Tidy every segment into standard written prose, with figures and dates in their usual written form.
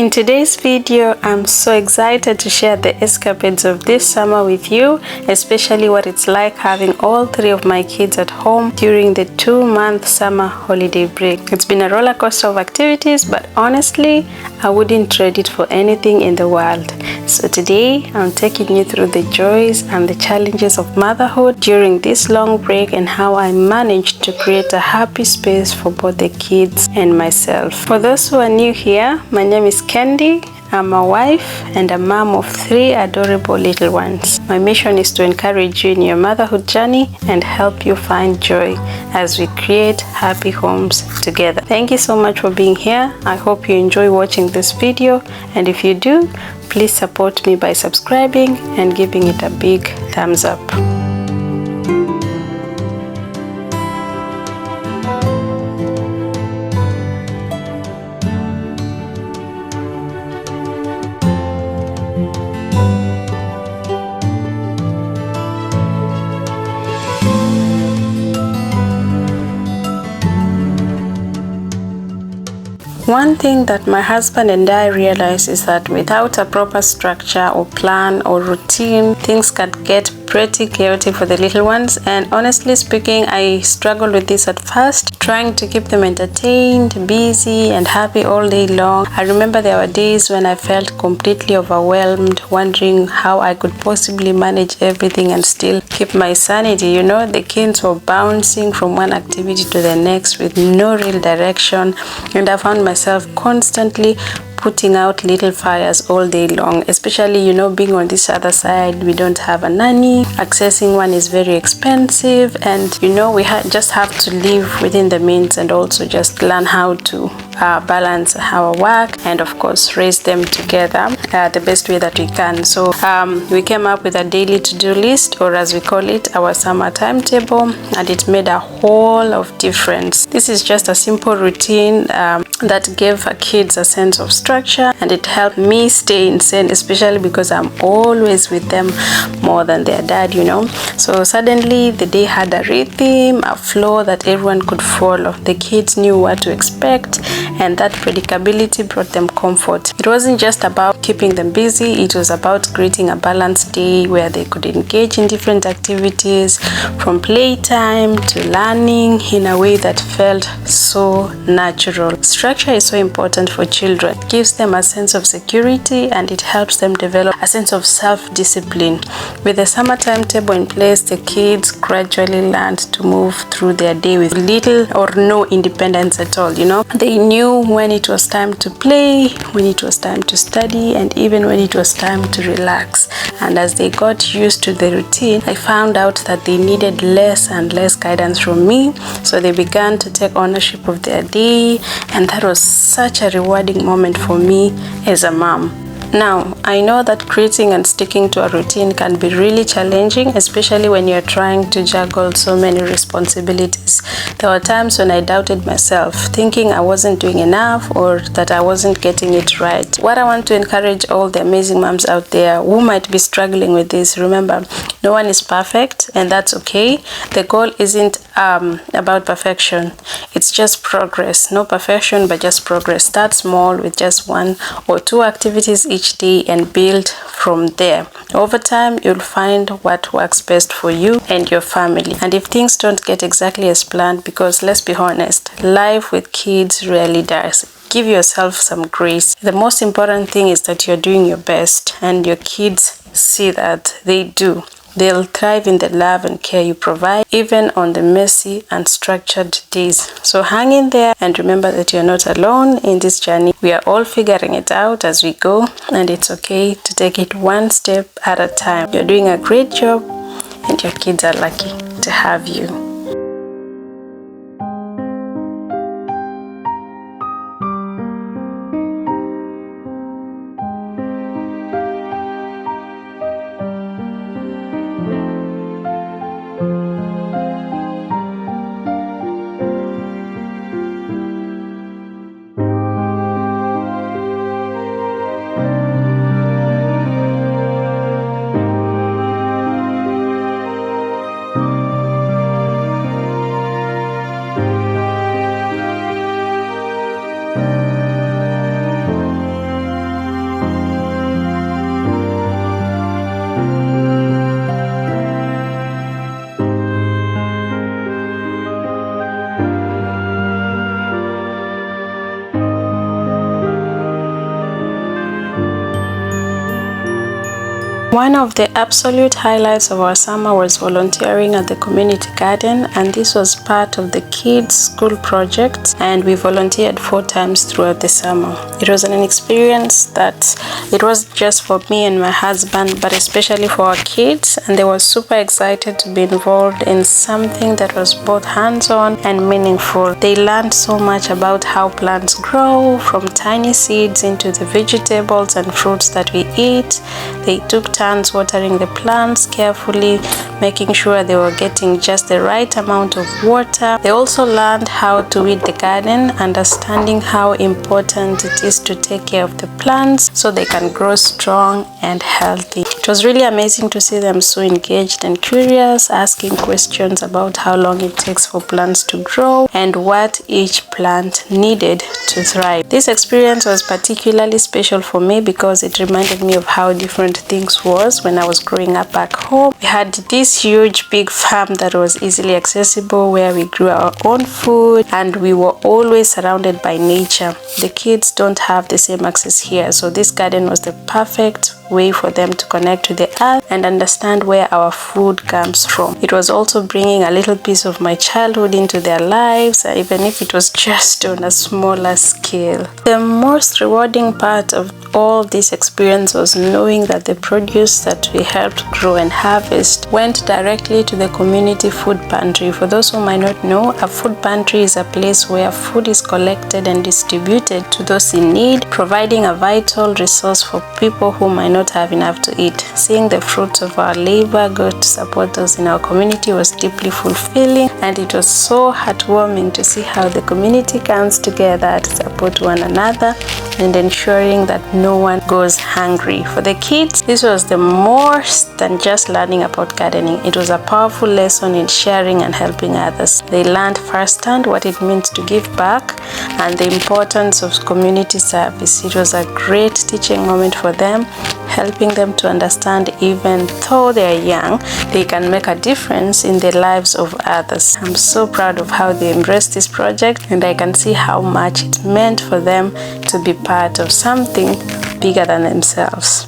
In today's video, I'm so excited to share the escapades of this summer with you, especially what it's like having all three of my kids at home during the 2-month summer holiday break. It's been a roller coaster of activities, but honestly, I wouldn't trade it for anything in the world. So today, I'm taking you through the joys and the challenges of motherhood during this long break and how I managed to create a happy space for both the kids and myself. For those who are new here, my name is Candy. I'm a wife and a mom of 3 adorable little ones. My mission is to encourage you in your motherhood journey and help you find joy as we create happy homes together. Thank you so much for being here. I hope you enjoy watching this video, and if you do, please support me by subscribing and giving it a big thumbs up. One thing that my husband and I realized is that without a proper structure or plan or routine, things can get pretty chaotic for the little ones. And honestly speaking, I struggled with this at first, trying to keep them entertained, busy, and happy all day long. I remember there were days when I felt completely overwhelmed, wondering how I could possibly manage everything and still keep my sanity. You know, the kids were bouncing from one activity to the next with no real direction, and I found myself constantly putting out little fires all day long, especially, you know, being on this other side. We don't have a nanny, accessing one is very expensive, and you know, we just have to live within the means and also just learn how to balance our work and of course raise them together the best way that we can. So we came up with a daily to-do list, or as we call it, our summer timetable, and it made a whole of difference. This is just a simple routine that gave our kids a sense of structure, and it helped me stay insane, especially because I'm always with them more than their dad, you know. So suddenly the day had a rhythm, a flow that everyone could follow. The kids knew what to expect, and that predictability brought them comfort. It wasn't just about keeping them busy, it was about creating a balanced day where they could engage in different activities, from playtime to learning, in a way that felt so natural. Structure is so important for children. It gives them a sense of security and it helps them develop a sense of self-discipline. With the summer timetable in place, the kids gradually learned to move through their day with little or no independence at all, you know. They knew when it was time to play, when it was time to study, and even when it was time to relax. And as they got used to the routine, I found out that they needed less and less guidance from me. So they began to take ownership of their day, and that was such a rewarding moment for me as a mom. Now, I know that creating and sticking to a routine can be really challenging, especially when you're trying to juggle so many responsibilities. There were times when I doubted myself, thinking I wasn't doing enough or that I wasn't getting it right. What I want to encourage all the amazing moms out there who might be struggling with this: remember, no one is perfect, and that's okay. The goal isn't about perfection. It's just progress. No perfection, but just progress. Start small with just 1 or 2 activities each day and build from there. Over time, you'll find what works best for you and your family. And if things don't get exactly as planned, because let's be honest, life with kids rarely does, give yourself some grace. The most important thing is that you're doing your best, and your kids see that they do. They'll thrive in the love and care you provide, even on the messy and structured days. So hang in there and remember that you're not alone in this journey. We are all figuring it out as we go, and it's okay to take it one step at a time. You're doing a great job, and your kids are lucky to have you. One of the absolute highlights of our summer was volunteering at the community garden, and this was part of the kids' school project, and we volunteered 4 times throughout the summer. It was an experience that it was just for me and my husband, but especially for our kids, and they were super excited to be involved in something that was both hands-on and meaningful. They learned so much about how plants grow, from tiny seeds into the vegetables and fruits that we eat. They took turns watering the plants carefully, making sure they were getting just the right amount of water. They also learned how to weed the garden, understanding how important it is to take care of the plants so they can grow strong and healthy. It was really amazing to see them so engaged and curious, asking questions about how long it takes for plants to grow and what each plant needed to thrive. This experience was particularly special for me because it reminded me of how different things was when I was growing up back home. We had this huge big farm that was easily accessible where we grew our own food, and we were always surrounded by nature. The kids don't have the same access here, so this garden was the perfect way for them to connect to the earth and understand where our food comes from. It was also bringing a little piece of my childhood into their lives, even if it was just on a smaller scale. The most rewarding part of all this experience was knowing that the produce that we helped grow and harvest went directly to the community food pantry. For those who might not know, a food pantry is a place where food is collected and distributed to those in need, providing a vital resource for people who might not have enough to eat. Seeing the fruits of our labor go to support those in our community was deeply fulfilling, and it was so heartwarming to see how the community comes together to support one another and ensuring that no one goes hungry. For the kids, this was the more than just learning about gardening. It was a powerful lesson in sharing and helping others. They learned firsthand what it means to give back and the importance of community service. It was a great teaching moment for them, helping them to understand even though they are young, they can make a difference in the lives of others. I'm so proud of how they embraced this project, and I can see how much it meant for them to be part of something bigger than themselves.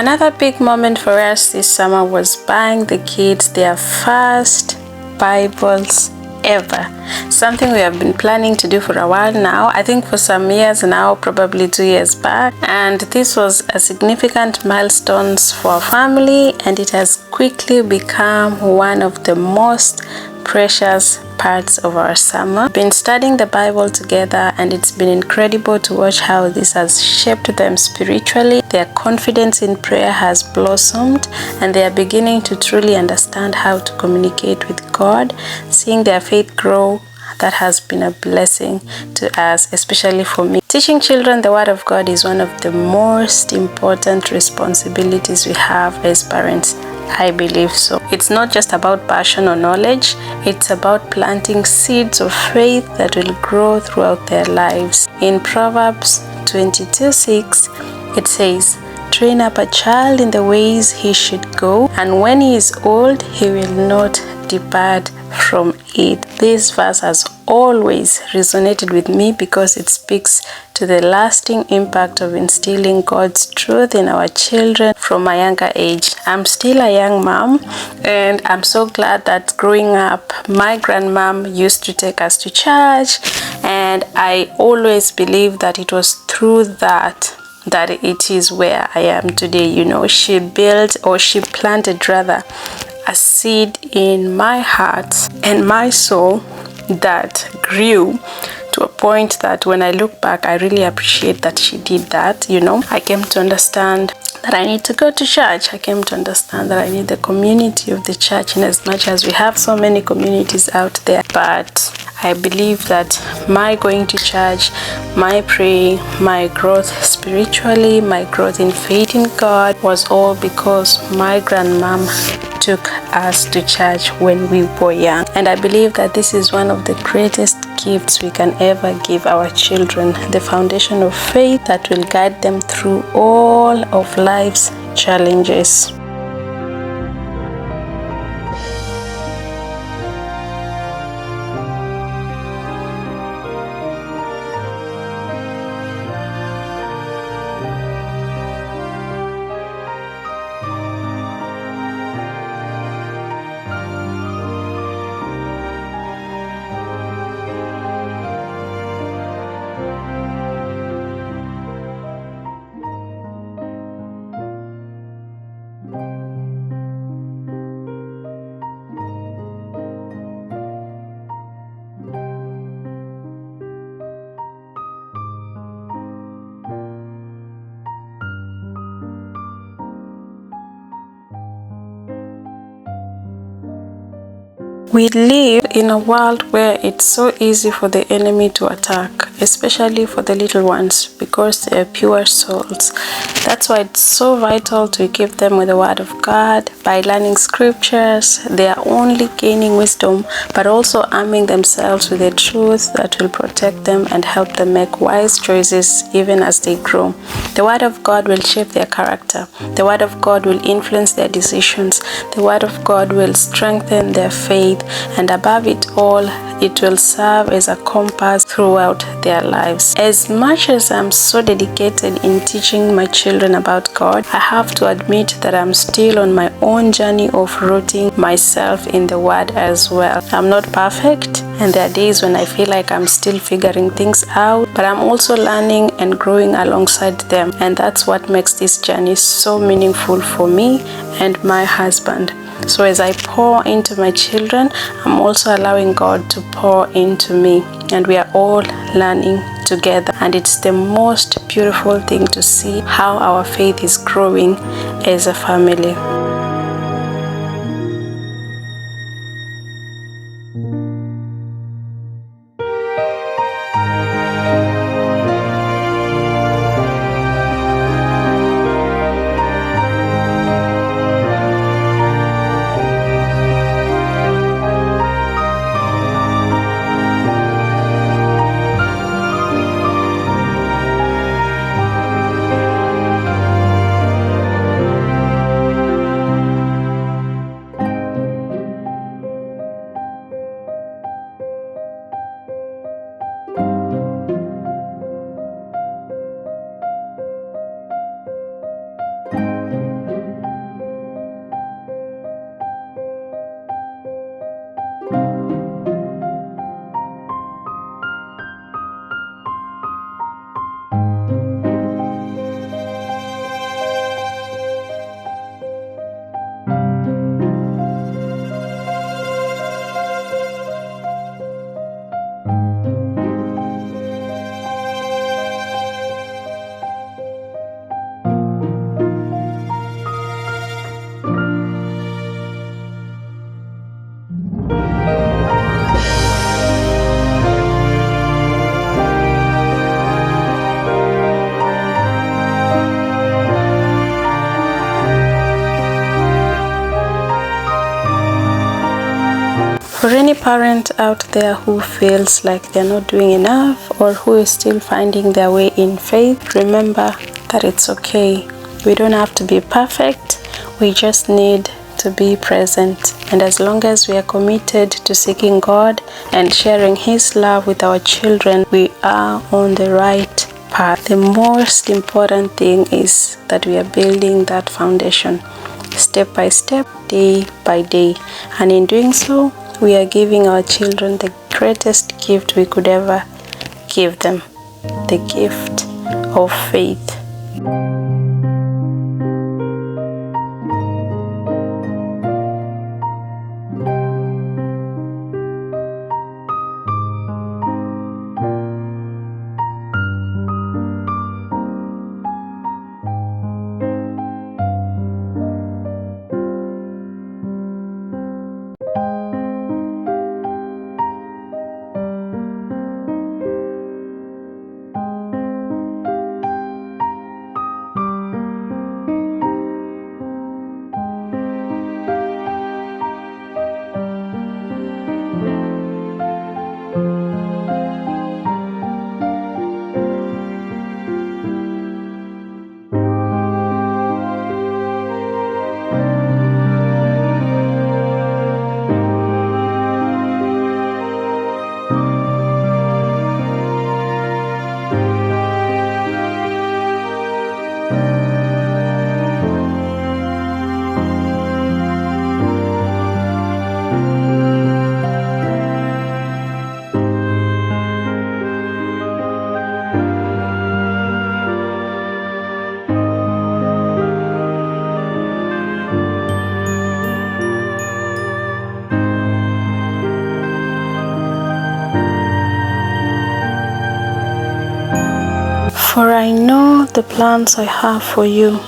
Another big moment for us this summer was buying the kids their first Bibles ever. Something we have been planning to do for a while now. I think for some years now, probably 2 years back. And this was a significant milestone for our family, and it has quickly become one of the most precious parts of our summer. We've been studying the Bible together, and it's been incredible to watch how this has shaped them spiritually. Their confidence in prayer has blossomed, and they are beginning to truly understand how to communicate with God. Seeing their faith grow, that has been a blessing to us, especially for me. Teaching children the Word of God is one of the most important responsibilities we have as parents. I believe so. It's not just about passion or knowledge, it's about planting seeds of faith that will grow throughout their lives. In Proverbs 22:6, it says, "Train up a child in the ways he should go, and when he is old, he will not depart from it." This verse has always resonated with me because it speaks to the lasting impact of instilling God's truth in our children from a younger age. I'm still a young mom, and I'm so glad that growing up, my grandmom used to take us to church, and I always believed that it was through that it is where I am today. You know, she planted rather a seed in my heart and my soul that grew to a point that when I look back, I really appreciate that she did that. You know, I came to understand that I need to go to church. I came to understand that I need the community of the church, in as much as we have so many communities out there. But I believe that my going to church, my praying, my growth spiritually, my growth in faith in God was all because my grandmom took us to church when we were young. And I believe that this is one of the greatest gifts we can ever give our children, the foundation of faith that will guide them through all of life's challenges. We live in a world where it's so easy for the enemy to attack, especially for the little ones, because they are pure souls. That's why it's so vital to equip them with the Word of God. By learning scriptures, they are only gaining wisdom, but also arming themselves with the truth that will protect them and help them make wise choices even as they grow. The Word of God will shape their character. The Word of God will influence their decisions. The Word of God will strengthen their faith. And above it all, it will serve as a compass throughout their lives. As much as I'm so dedicated in teaching my children about God, I have to admit that I'm still on my own journey of rooting myself in the Word as well. I'm not perfect, and there are days when I feel like I'm still figuring things out, but I'm also learning and growing alongside them. And that's what makes this journey so meaningful for me and my husband. So as I pour into my children, I'm also allowing God to pour into me, and we are all learning together. And it's the most beautiful thing to see how our faith is growing as a family. parent out there who feels like they're not doing enough or who is still finding their way in faith, remember that it's okay. We don't have to be perfect. We just need to be present. And as long as we are committed to seeking God and sharing His love with our children, we are on the right path. The most important thing is that we are building that foundation step by step, day by day. And in doing so, we are giving our children the greatest gift we could ever give them, the gift of faith. For I know the plans I have for you,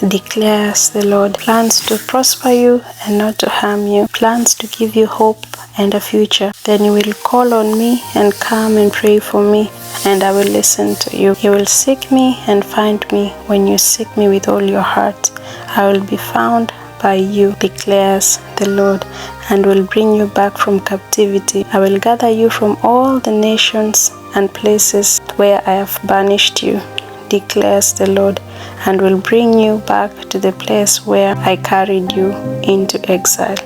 declares the Lord. Plans to prosper you and not to harm you. Plans to give you hope and a future. Then you will call on me and come and pray for me, and I will listen to you. You will seek me and find me when you seek me with all your heart. I will be found by you, declares the Lord, and will bring you back from captivity. I will gather you from all the nations and places where I have banished you, declares the Lord, and will bring you back to the place where I carried you into exile.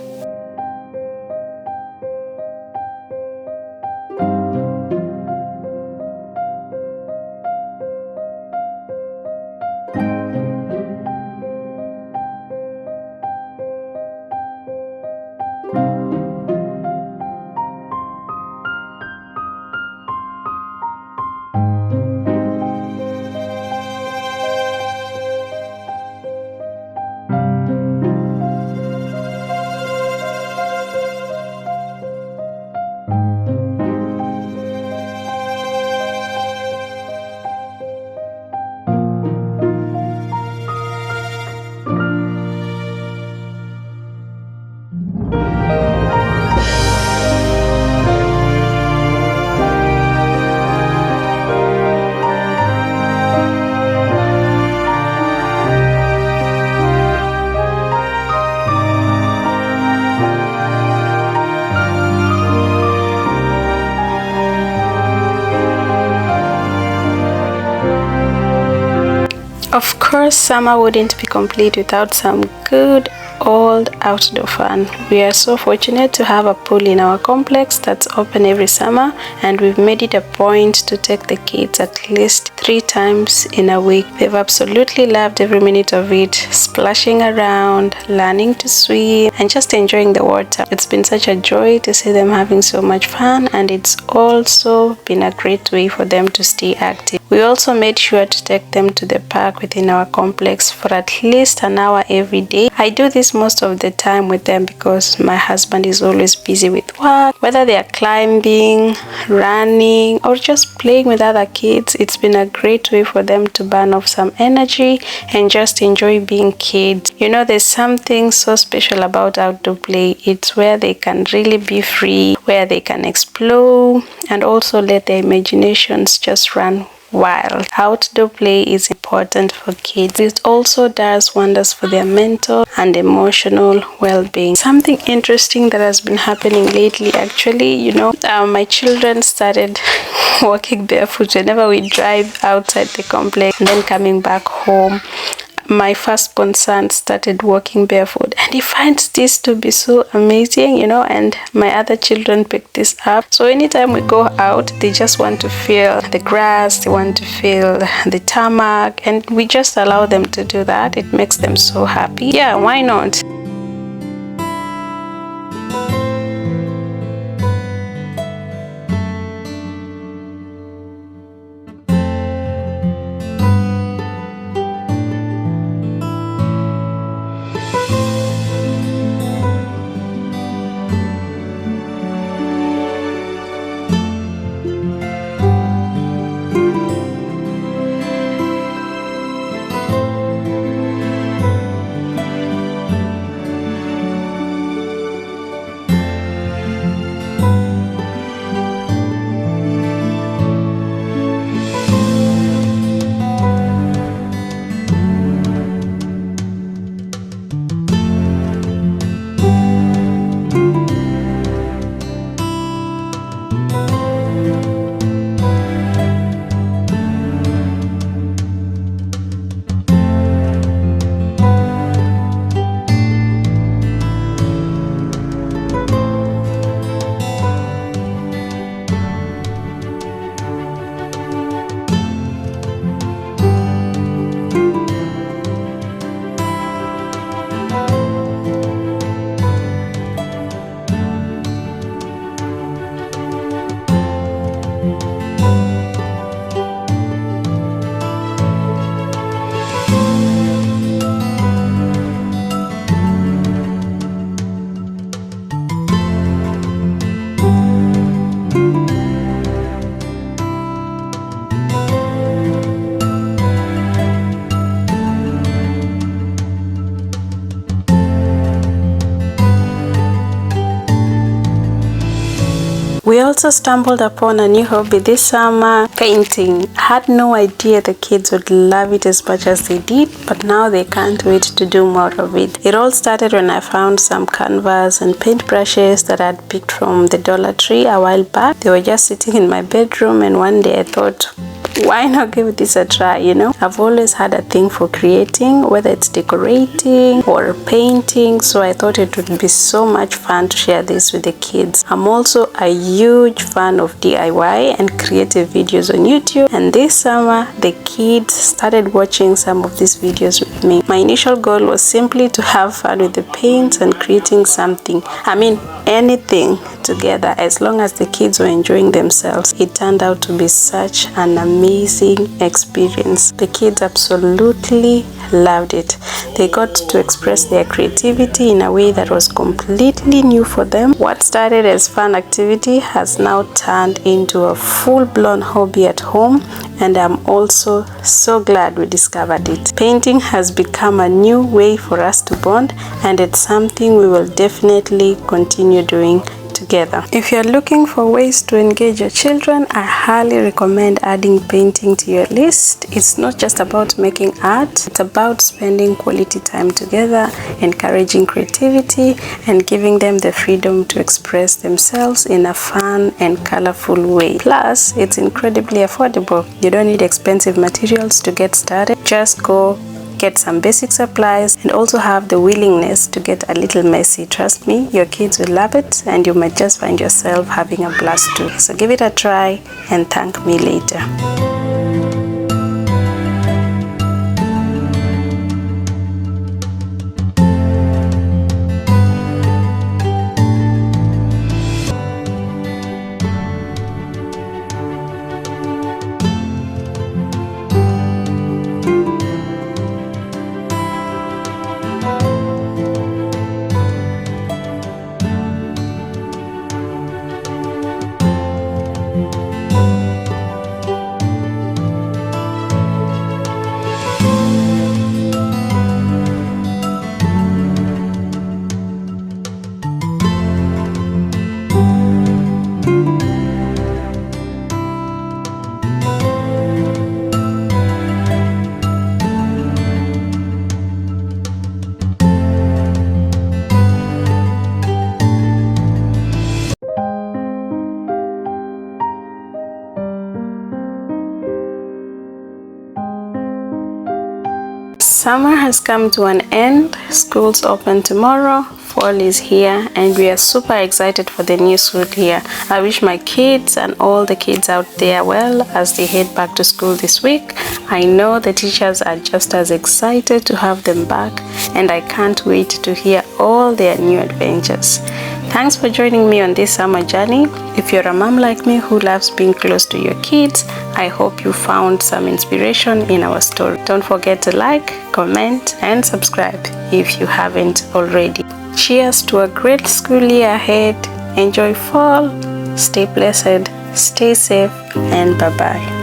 Of course, summer wouldn't be complete without some good old outdoor fun. We are so fortunate to have a pool in our complex that's open every summer, and we've made it a point to take the kids at least 3 times in a week. They've absolutely loved every minute of it, splashing around, learning to swim, and just enjoying the water. It's been such a joy to see them having so much fun, and it's also been a great way for them to stay active. We also made sure to take them to the park within our complex for at least an hour every day. I do this most of the time with them because my husband is always busy with work. Whether they are climbing, running, or just playing with other kids, it's been a great way for them to burn off some energy and just enjoy being kids. You know, there's something so special about outdoor play. It's where they can really be free, where they can explore and also let their imaginations just run While outdoor play is important for kids, it also does wonders for their mental and emotional well-being. Something interesting that has been happening lately, actually, my children started walking barefoot whenever we drive outside the complex, and then coming back home. My firstborn son started walking barefoot, and he finds this to be so amazing, and my other children picked this up. So anytime we go out, they just want to feel the grass, they want to feel the tarmac, and we just allow them to do that. It makes them so happy. Yeah, why not? We also stumbled upon a new hobby this summer, painting. I had no idea the kids would love it as much as they did, but now they can't wait to do more of it. It all started when I found some canvas and paint brushes that I'd picked from the Dollar Tree a while back. They were just sitting in my bedroom, and one day I thought, why not give this a try? I've always had a thing for creating, whether it's decorating or painting, so I thought it would be so much fun to share this with the kids. I'm also a huge fan of DIY and creative videos on YouTube, and this summer the kids started watching some of these videos with me. My initial goal was simply to have fun with the paints and creating something, anything together, as long as the kids were enjoying themselves. It turned out to be such an amazing experience. The kids absolutely loved it. They got to express their creativity in a way that was completely new for them. What started as fun activity has now turned into a full-blown hobby at home, and I'm also so glad we discovered it. Painting has become a new way for us to bond, and it's something we will definitely continue doing together. If you're looking for ways to engage your children, I highly recommend adding painting to your list. It's not just about making art, it's about spending quality time together, encouraging creativity, and giving them the freedom to express themselves in a fun and colorful way. Plus, it's incredibly affordable. You don't need expensive materials to get started. Just go get some basic supplies and also have the willingness to get a little messy. Trust me, your kids will love it, and you might just find yourself having a blast too. So give it a try and thank me later. Summer has come to an end. Schools open tomorrow. Fall is here and we are super excited for the new school year. I wish my kids and all the kids out there well as they head back to school this week. I know the teachers are just as excited to have them back, and I can't wait to hear all their new adventures. Thanks for joining me on this summer journey. If you're a mom like me who loves being close to your kids, I hope you found some inspiration in our story. Don't forget to like, comment, and subscribe if you haven't already. Cheers to a great school year ahead. Enjoy fall, stay blessed, stay safe, and bye-bye.